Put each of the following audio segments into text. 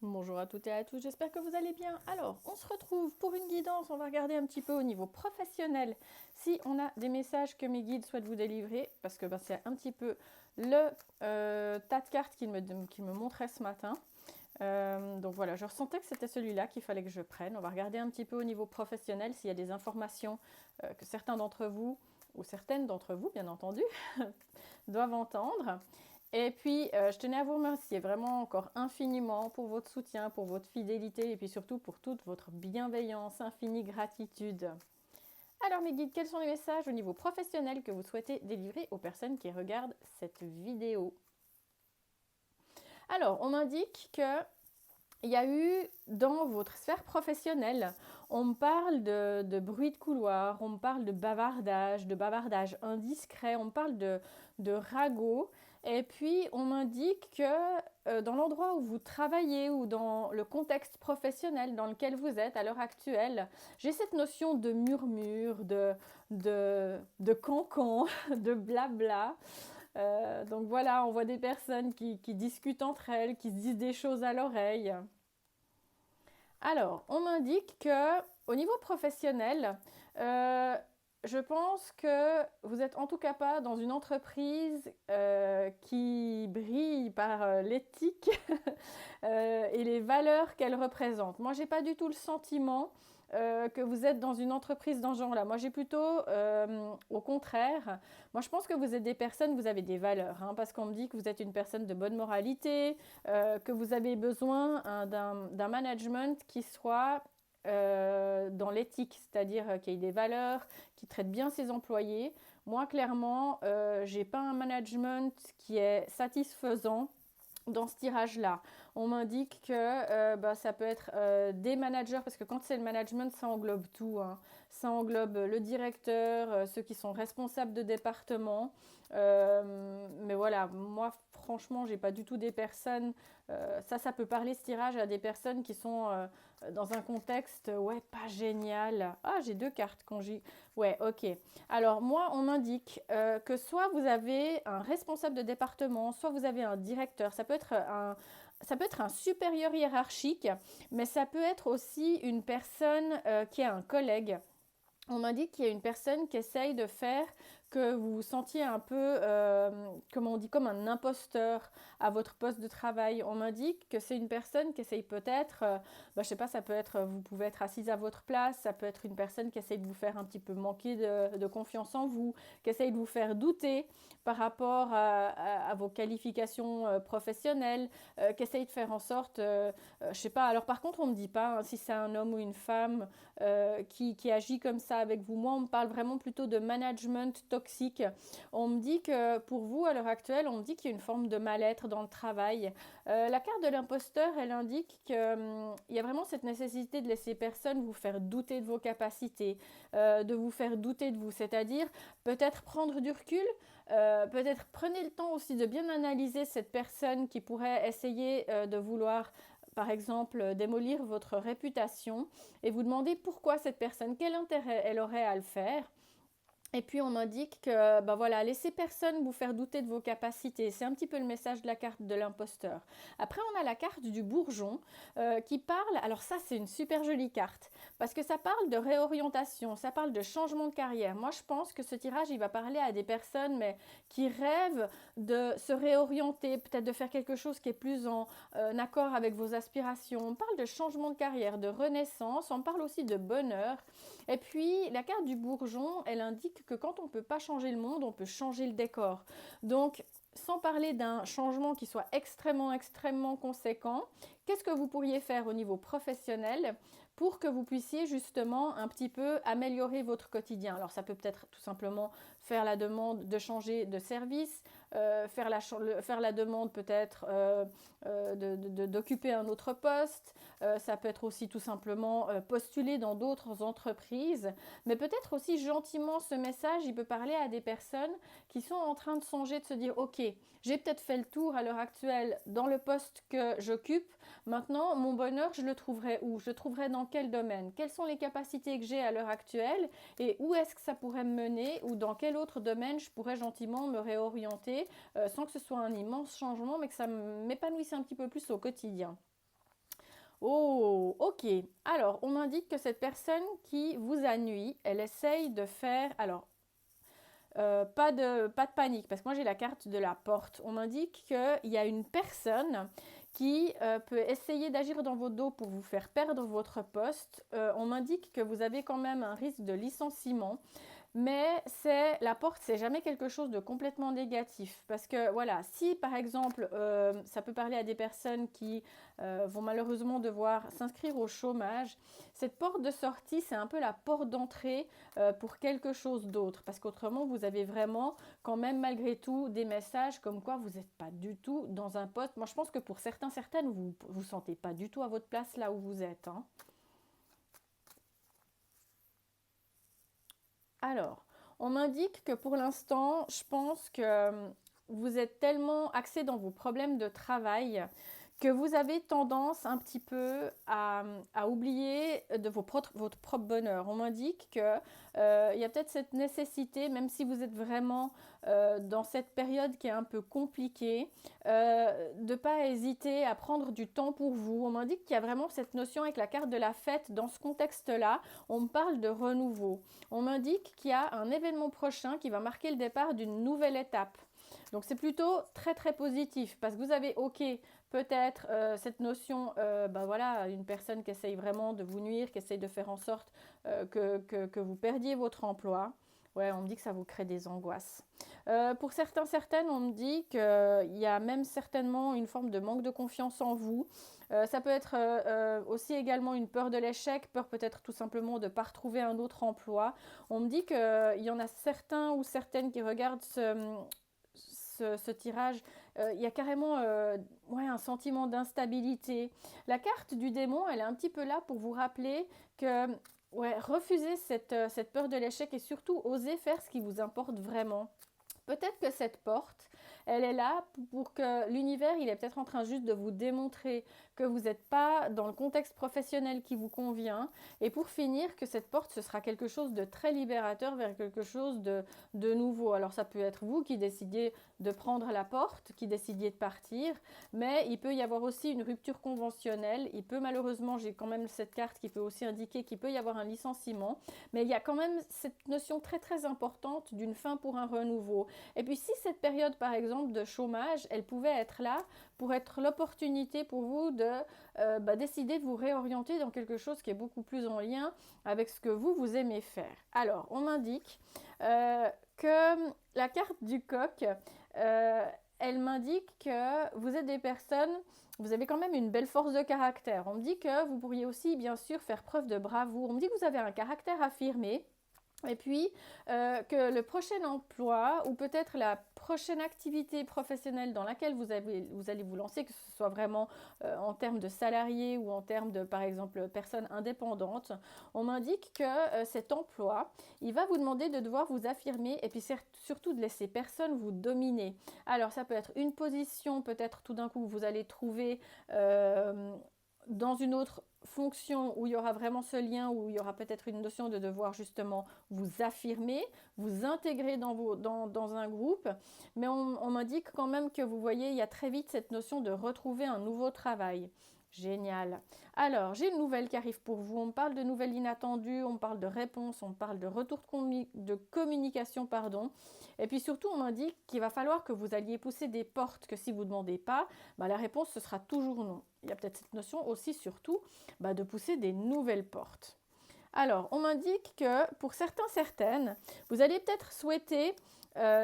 Bonjour à toutes et à tous, j'espère que vous allez bien. Alors, on se retrouve pour une guidance, on va regarder un petit peu au niveau professionnel si on a des messages que mes guides souhaitent vous délivrer, parce que c'est un petit peu le tas de cartes qu'il me montrait ce matin. Donc voilà, je ressentais que c'était celui-là qu'il fallait que je prenne. On va regarder un petit peu au niveau professionnel s'il y a des informations que certains d'entre vous, ou certaines d'entre vous bien entendu, doivent entendre. Et puis, je tenais à vous remercier vraiment encore infiniment pour votre soutien, pour votre fidélité et puis surtout pour toute votre bienveillance, infinie gratitude. Alors mes guides, quels sont les messages au niveau professionnel que vous souhaitez délivrer aux personnes qui regardent cette vidéo? Alors, on m'indique que il y a eu dans votre sphère professionnelle, on me parle de bruit de couloir, on me parle de bavardage indiscret, on me parle de ragot. Et puis, on m'indique que dans l'endroit où vous travaillez ou dans le contexte professionnel dans lequel vous êtes à l'heure actuelle, j'ai cette notion de murmure, de cancan, de blabla. Donc voilà, on voit des personnes qui discutent entre elles, qui se disent des choses à l'oreille. Alors, on m'indique que au niveau professionnel, euh, je pense que vous êtes en tout cas pas dans une entreprise qui brille par l'éthique et les valeurs qu'elle représente. Moi, j'ai pas du tout le sentiment que vous êtes dans une entreprise dans ce genre-là. Moi, j'ai plutôt, au contraire, moi, je pense que vous êtes des personnes, vous avez des valeurs, hein, parce qu'on me dit que vous êtes une personne de bonne moralité, que vous avez besoin hein, d'un management qui soit dans l'éthique, c'est-à-dire qu'il y ait des valeurs, qui traite bien ses employés. Moi, clairement, j'ai pas un management qui est satisfaisant dans ce tirage-là. On m'indique que ça peut être des managers, parce que quand c'est le management, ça englobe tout, hein. Ça englobe le directeur, ceux qui sont responsables de département. Mais voilà, moi, franchement, j'ai pas du tout des personnes. Ça peut parler ce tirage à des personnes qui sont dans un contexte, ouais, pas génial. Ah, j'ai deux cartes conjuguées. Ouais, ok. Alors, moi, on m'indique que soit vous avez un responsable de département, soit vous avez un directeur. Ça peut être un supérieur hiérarchique, mais ça peut être aussi une personne qui est un collègue. On m'indique qu'il y a une personne qui essaye de faire que vous vous sentiez un peu, comment on dit, comme un imposteur à votre poste de travail. On m'indique que c'est une personne qui essaye peut-être, je sais pas, ça peut être, vous pouvez être assise à votre place, ça peut être une personne qui essaye de vous faire un petit peu manquer de confiance en vous, qui essaye de vous faire douter par rapport à vos qualifications professionnelles, qui essaye de faire en sorte, je sais pas, alors par contre on ne me dit pas hein, si c'est un homme ou une femme qui agit comme ça avec vous. Moi, on me parle vraiment plutôt de management toxique. On me dit que pour vous, à l'heure actuelle, on me dit qu'il y a une forme de mal-être dans le travail. La carte de l'imposteur, elle indique qu'il y a vraiment cette nécessité de laisser personne vous faire douter de vos capacités, de vous faire douter de vous. C'est-à-dire peut-être prendre du recul, peut-être prenez le temps aussi de bien analyser cette personne qui pourrait essayer de vouloir par exemple, démolir votre réputation et vous demandez pourquoi cette personne, quel intérêt elle aurait à le faire. Et puis on m'indique que voilà, laissez personne vous faire douter de vos capacités. C'est un petit peu le message de la carte de l'imposteur. Après on a la carte du bourgeon qui parle, alors ça c'est une super jolie carte, parce que ça parle de réorientation, ça parle de changement de carrière. Moi je pense que ce tirage il va parler à des personnes mais qui rêvent de se réorienter, peut-être de faire quelque chose qui est plus en accord avec vos aspirations. On parle de changement de carrière, de renaissance, on parle aussi de bonheur. Et puis, la carte du bourgeon, elle indique que quand on ne peut pas changer le monde, on peut changer le décor. Donc, sans parler d'un changement qui soit extrêmement, extrêmement conséquent, qu'est-ce que vous pourriez faire au niveau professionnel pour que vous puissiez justement un petit peu améliorer votre quotidien? Alors, ça peut peut-être tout simplement faire la demande de changer de service, faire la demande peut-être d'occuper un autre poste. Ça peut être aussi tout simplement postuler dans d'autres entreprises. Mais peut-être aussi gentiment ce message, il peut parler à des personnes qui sont en train de songer, de se dire, ok, j'ai peut-être fait le tour à l'heure actuelle dans le poste que j'occupe. Maintenant, mon bonheur, je le trouverai où? Je le trouverai dans quel domaine? Quelles sont les capacités que j'ai à l'heure actuelle? Et où est-ce que ça pourrait me mener? Ou dans quel autre domaine je pourrais gentiment me réorienter sans que ce soit un immense changement, mais que ça m'épanouisse un petit peu plus au quotidien? Oh, ok. Alors, on m'indique que cette personne qui vous a nui, elle essaye de faire... Alors, pas de panique, parce que moi j'ai la carte de la porte. On m'indique qu'il y a une personne qui peut essayer d'agir dans vos dos pour vous faire perdre votre poste. On m'indique que vous avez quand même un risque de licenciement. Mais c'est la porte, c'est jamais quelque chose de complètement négatif. Parce que voilà, si par exemple, ça peut parler à des personnes qui vont malheureusement devoir s'inscrire au chômage, cette porte de sortie, c'est un peu la porte d'entrée pour quelque chose d'autre. Parce qu'autrement, vous avez vraiment quand même malgré tout des messages comme quoi vous n'êtes pas du tout dans un poste. Moi, je pense que pour certains, certaines, vous vous sentez pas du tout à votre place là où vous êtes, hein. Alors, on m'indique que pour l'instant, je pense que vous êtes tellement axé dans vos problèmes de travail que vous avez tendance un petit peu à oublier votre propre bonheur. On m'indique que il y a peut-être cette nécessité, même si vous êtes vraiment dans cette période qui est un peu compliquée, de ne pas hésiter à prendre du temps pour vous. On m'indique qu'il y a vraiment cette notion avec la carte de la fête dans ce contexte-là. On me parle de renouveau. On m'indique qu'il y a un événement prochain qui va marquer le départ d'une nouvelle étape. Donc c'est plutôt très très positif parce que vous avez ok peut-être cette notion, ben voilà, une personne qui essaye vraiment de vous nuire, qui essaye de faire en sorte que vous perdiez votre emploi. Ouais, on me dit que ça vous crée des angoisses. Pour certains, certaines, on me dit qu'il y a même certainement une forme de manque de confiance en vous. Ça peut être aussi également une peur de l'échec, peur peut-être tout simplement de ne pas retrouver un autre emploi. On me dit qu'il y en a certains ou certaines qui regardent ce tirage, il y a carrément ouais, un sentiment d'instabilité. La carte du démon, elle est un petit peu là pour vous rappeler que ouais, refuser cette peur de l'échec et surtout oser faire ce qui vous importe vraiment. Peut-être que cette porte, elle est là pour que l'univers, il est peut-être en train juste de vous démontrer que vous n'êtes pas dans le contexte professionnel qui vous convient. Et pour finir, que cette porte, ce sera quelque chose de très libérateur vers quelque chose de nouveau. Alors ça peut être vous qui décidiez de prendre la porte, qui décidiez de partir, mais il peut y avoir aussi une rupture conventionnelle. Il peut malheureusement, j'ai quand même cette carte qui peut aussi indiquer qu'il peut y avoir un licenciement, mais il y a quand même cette notion très très importante d'une fin pour un renouveau. Et puis si cette période par exemple de chômage, elle pouvait être là pour être l'opportunité pour vous de décider de vous réorienter dans quelque chose qui est beaucoup plus en lien avec ce que vous aimez faire. Alors, on m'indique que la carte du coq, euh, elle m'indique que vous êtes des personnes, vous avez quand même une belle force de caractère. On me dit que vous pourriez aussi, bien sûr, faire preuve de bravoure. On me dit que vous avez un caractère affirmé. Et puis, que le prochain emploi ou peut-être la prochaine activité professionnelle dans laquelle vous allez vous lancer, que ce soit vraiment en termes de salarié ou en termes de, par exemple, personne indépendante, on m'indique que cet emploi, il va vous demander de devoir vous affirmer et puis surtout de laisser personne vous dominer. Alors, ça peut être une position, peut-être tout d'un coup, vous allez trouver dans une autre fonction où il y aura vraiment ce lien, où il y aura peut-être une notion de devoir justement vous affirmer, vous intégrer dans un groupe, mais on m'indique quand même que vous voyez, il y a très vite cette notion de retrouver un nouveau travail. Génial. Alors, j'ai une nouvelle qui arrive pour vous. On me parle de nouvelles inattendues, on me parle de réponses, on me parle de retour de communication, pardon. Et puis surtout, on m'indique qu'il va falloir que vous alliez pousser des portes, que si vous ne demandez pas, bah, la réponse, ce sera toujours non. Il y a peut-être cette notion aussi, surtout, de pousser des nouvelles portes. Alors, on m'indique que pour certains, certaines, vous allez peut-être souhaiter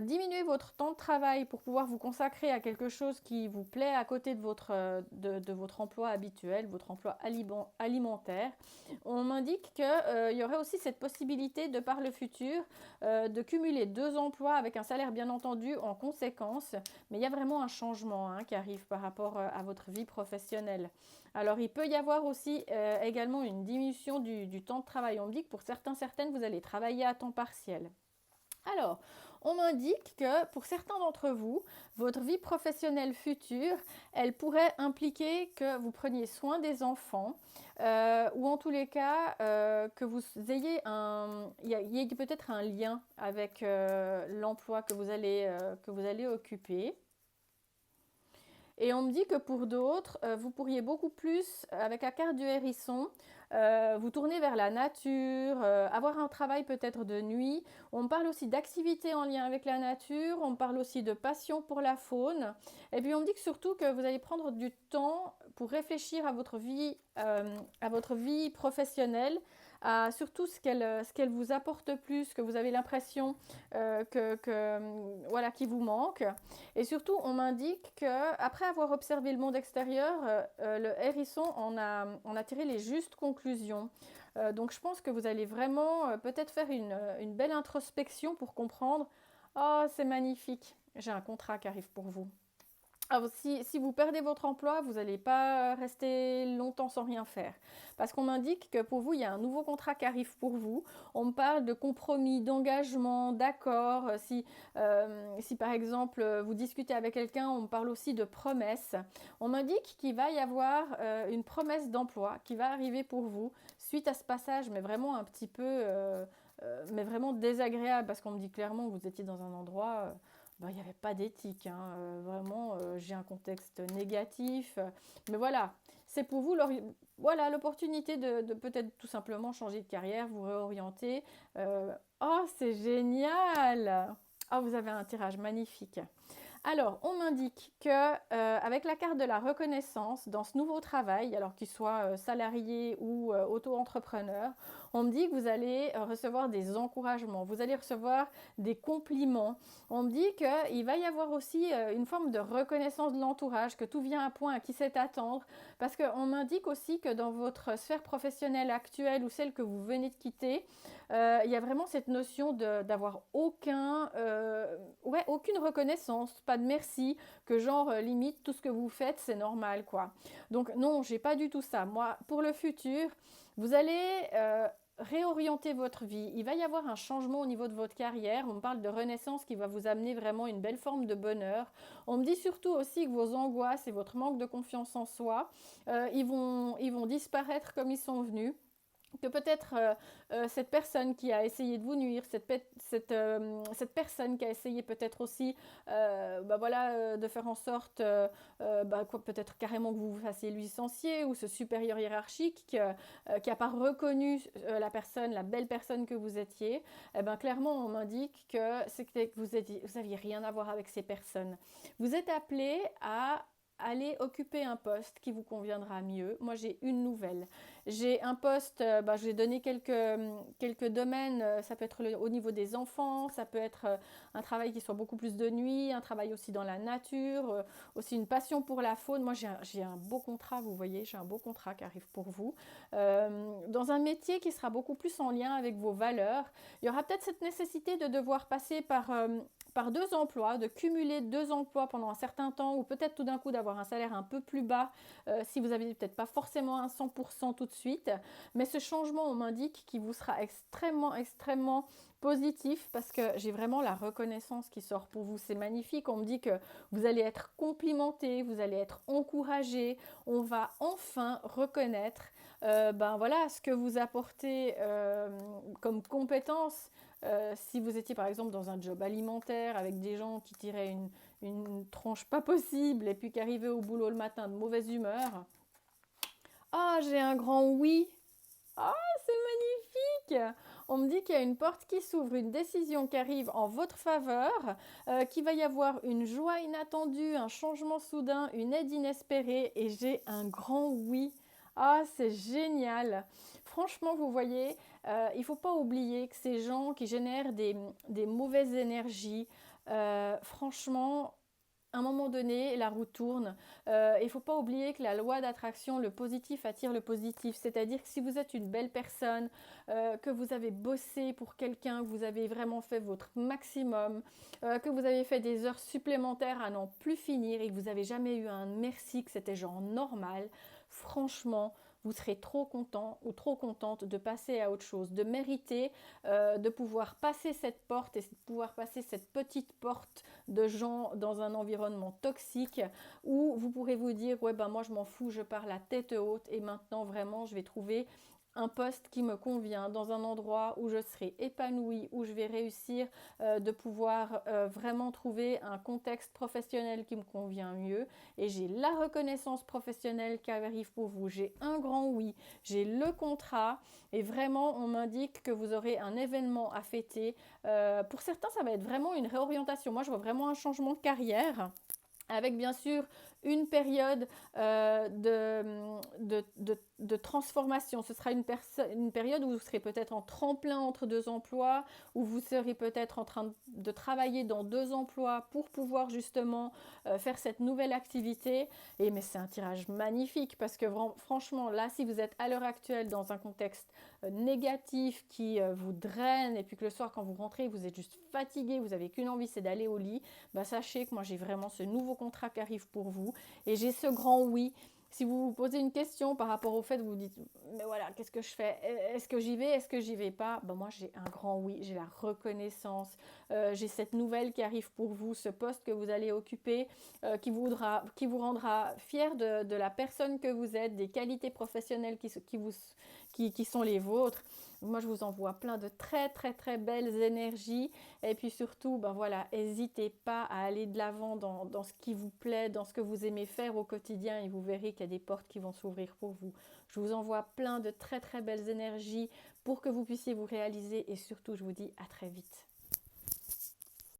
diminuer votre temps de travail pour pouvoir vous consacrer à quelque chose qui vous plaît à côté de votre emploi habituel, votre emploi alimentaire. On m'indique qu'il y aurait aussi cette possibilité, de par le futur, de cumuler deux emplois avec un salaire bien entendu en conséquence. Mais il y a vraiment un changement qui arrive par rapport à votre vie professionnelle. Alors, il peut y avoir aussi également une diminution du temps de travail. On me dit que pour certains, certaines, vous allez travailler à temps partiel. Alors, on m'indique que pour certains d'entre vous, votre vie professionnelle future, elle pourrait impliquer que vous preniez soin des enfants ou en tous les cas que vous ayez il y ait peut-être un lien avec l'emploi que vous allez occuper. Et on me dit que pour d'autres, vous pourriez beaucoup plus, avec la carte du hérisson, vous tourner vers la nature, avoir un travail peut-être de nuit. On me parle aussi d'activités en lien avec la nature, on me parle aussi de passion pour la faune. Et puis on me dit que surtout que vous allez prendre du temps pour réfléchir à votre vie professionnelle, à surtout ce qu'elle vous apporte plus, que vous avez l'impression voilà, qui vous manque. Et surtout, on m'indique que après avoir observé le monde extérieur, le hérisson en a tiré les justes conclusions. Donc je pense que vous allez vraiment peut-être faire une belle introspection pour comprendre, oh c'est magnifique, j'ai un contrat qui arrive pour vous. Alors, si vous perdez votre emploi, vous n'allez pas rester longtemps sans rien faire. Parce qu'on m'indique que pour vous, il y a un nouveau contrat qui arrive pour vous. On me parle de compromis, d'engagement, d'accord. Si par exemple vous discutez avec quelqu'un, on me parle aussi de promesses. On m'indique qu'il va y avoir une promesse d'emploi qui va arriver pour vous suite à ce passage, mais vraiment un petit peu, mais vraiment désagréable, parce qu'on me dit clairement que vous étiez dans un endroit... ben, il n'y avait pas d'éthique, hein. Vraiment, j'ai un contexte négatif. Mais voilà, c'est pour vous voilà, l'opportunité de peut-être tout simplement changer de carrière, vous réorienter. Oh, c'est génial! Oh, vous avez un tirage magnifique. Alors, on m'indique que avec la carte de la reconnaissance dans ce nouveau travail, alors qu'il soit salarié ou auto-entrepreneur, on me dit que vous allez recevoir des encouragements, vous allez recevoir des compliments. On me dit qu'il va y avoir aussi une forme de reconnaissance de l'entourage, que tout vient à point, à qui sait attendre, parce qu'on m'indique aussi que dans votre sphère professionnelle actuelle ou celle que vous venez de quitter, il y a vraiment cette notion d'avoir aucune reconnaissance, pas de merci, que genre limite tout ce que vous faites c'est normal quoi. Donc non, j'ai pas du tout ça. Moi, pour le futur, vous allez réorienter votre vie. Il va y avoir un changement au niveau de votre carrière. On me parle de renaissance qui va vous amener vraiment une belle forme de bonheur. On me dit surtout aussi que vos angoisses et votre manque de confiance en soi, ils vont disparaître comme ils sont venus, que peut-être cette personne qui a essayé de vous nuire, cette personne qui a essayé peut-être aussi de faire en sorte peut-être carrément que vous vous fassiez licencier, ou ce supérieur hiérarchique qui n'a pas reconnu la belle personne que vous étiez, eh ben, clairement on m'indique que c'était que vous aviez rien à voir avec ces personnes. Vous êtes appelé à aller occuper un poste qui vous conviendra mieux. Moi, j'ai une nouvelle. J'ai un poste, je vais donner quelques domaines. Ça peut être au niveau des enfants, ça peut être un travail qui soit beaucoup plus de nuit, un travail aussi dans la nature, aussi une passion pour la faune. Moi, j'ai un beau contrat, vous voyez, j'ai un beau contrat qui arrive pour vous. Dans un métier qui sera beaucoup plus en lien avec vos valeurs. Il y aura peut-être cette nécessité de devoir passer par deux emplois, de cumuler deux emplois pendant un certain temps, ou peut-être tout d'un coup d'avoir un salaire un peu plus bas si vous n'avez peut-être pas forcément un 100% tout de suite. Mais ce changement, on m'indique qu'il vous sera extrêmement, extrêmement positif, parce que j'ai vraiment la reconnaissance qui sort pour vous. C'est magnifique. On me dit que vous allez être complimenté, vous allez être encouragé. On va enfin reconnaître ce que vous apportez comme compétences. Si vous étiez par exemple dans un job alimentaire avec des gens qui tiraient une tronche pas possible et puis qui arrivaient au boulot le matin de mauvaise humeur. Ah, j'ai un grand oui. Ah, c'est magnifique. On me dit qu'il y a une porte qui s'ouvre, une décision qui arrive en votre faveur, qu'il va y avoir une joie inattendue, un changement soudain, une aide inespérée, et j'ai un grand oui. Ah, c'est génial. Franchement, vous voyez, il ne faut pas oublier que ces gens qui génèrent des mauvaises énergies, franchement, à un moment donné, la roue tourne. Il ne faut pas oublier que la loi d'attraction, le positif attire le positif. C'est-à-dire que si vous êtes une belle personne, que vous avez bossé pour quelqu'un, que vous avez vraiment fait votre maximum, que vous avez fait des heures supplémentaires à n'en plus finir et que vous n'avez jamais eu un merci, que c'était genre normal, franchement, vous serez trop content ou trop contente de passer à autre chose, de mériter de pouvoir passer cette porte et de pouvoir passer cette petite porte de gens dans un environnement toxique où vous pourrez vous dire ouais ben moi je m'en fous, je pars la tête haute et maintenant vraiment je vais trouver un poste qui me convient, dans un endroit où je serai épanouie, où je vais réussir de pouvoir vraiment trouver un contexte professionnel qui me convient mieux. Et j'ai la reconnaissance professionnelle qui arrive pour vous. J'ai un grand oui, j'ai le contrat et vraiment on m'indique que vous aurez un événement à fêter. Pour certains, ça va être vraiment une réorientation. Moi, je vois vraiment un changement de carrière avec bien sûr une période de transformation. Ce sera une période où vous serez peut-être en tremplin entre deux emplois, où vous serez peut-être en train de travailler dans deux emplois pour pouvoir justement faire cette nouvelle activité. Et mais c'est un tirage magnifique parce que franchement, là, si vous êtes à l'heure actuelle dans un contexte négatif qui vous draine et puis que le soir quand vous rentrez vous êtes juste fatigué, vous n'avez qu'une envie c'est d'aller au lit, bah sachez que moi j'ai vraiment ce nouveau contrat qui arrive pour vous et j'ai ce grand oui. Si vous vous posez une question par rapport au fait, vous vous dites mais voilà, qu'est-ce que je fais? Est-ce que j'y vais? Est-ce que j'y vais pas? Ben moi j'ai un grand oui, j'ai la reconnaissance, j'ai cette nouvelle qui arrive pour vous, ce poste que vous allez occuper, qui vous rendra fier de la personne que vous êtes, des qualités professionnelles qui sont les vôtres. Moi, je vous envoie plein de très très très belles énergies et puis surtout, ben voilà, n'hésitez pas à aller de l'avant dans ce qui vous plaît, dans ce que vous aimez faire au quotidien et vous verrez qu'il y a des portes qui vont s'ouvrir pour vous. Je vous envoie plein de très très belles énergies pour que vous puissiez vous réaliser et surtout, je vous dis à très vite.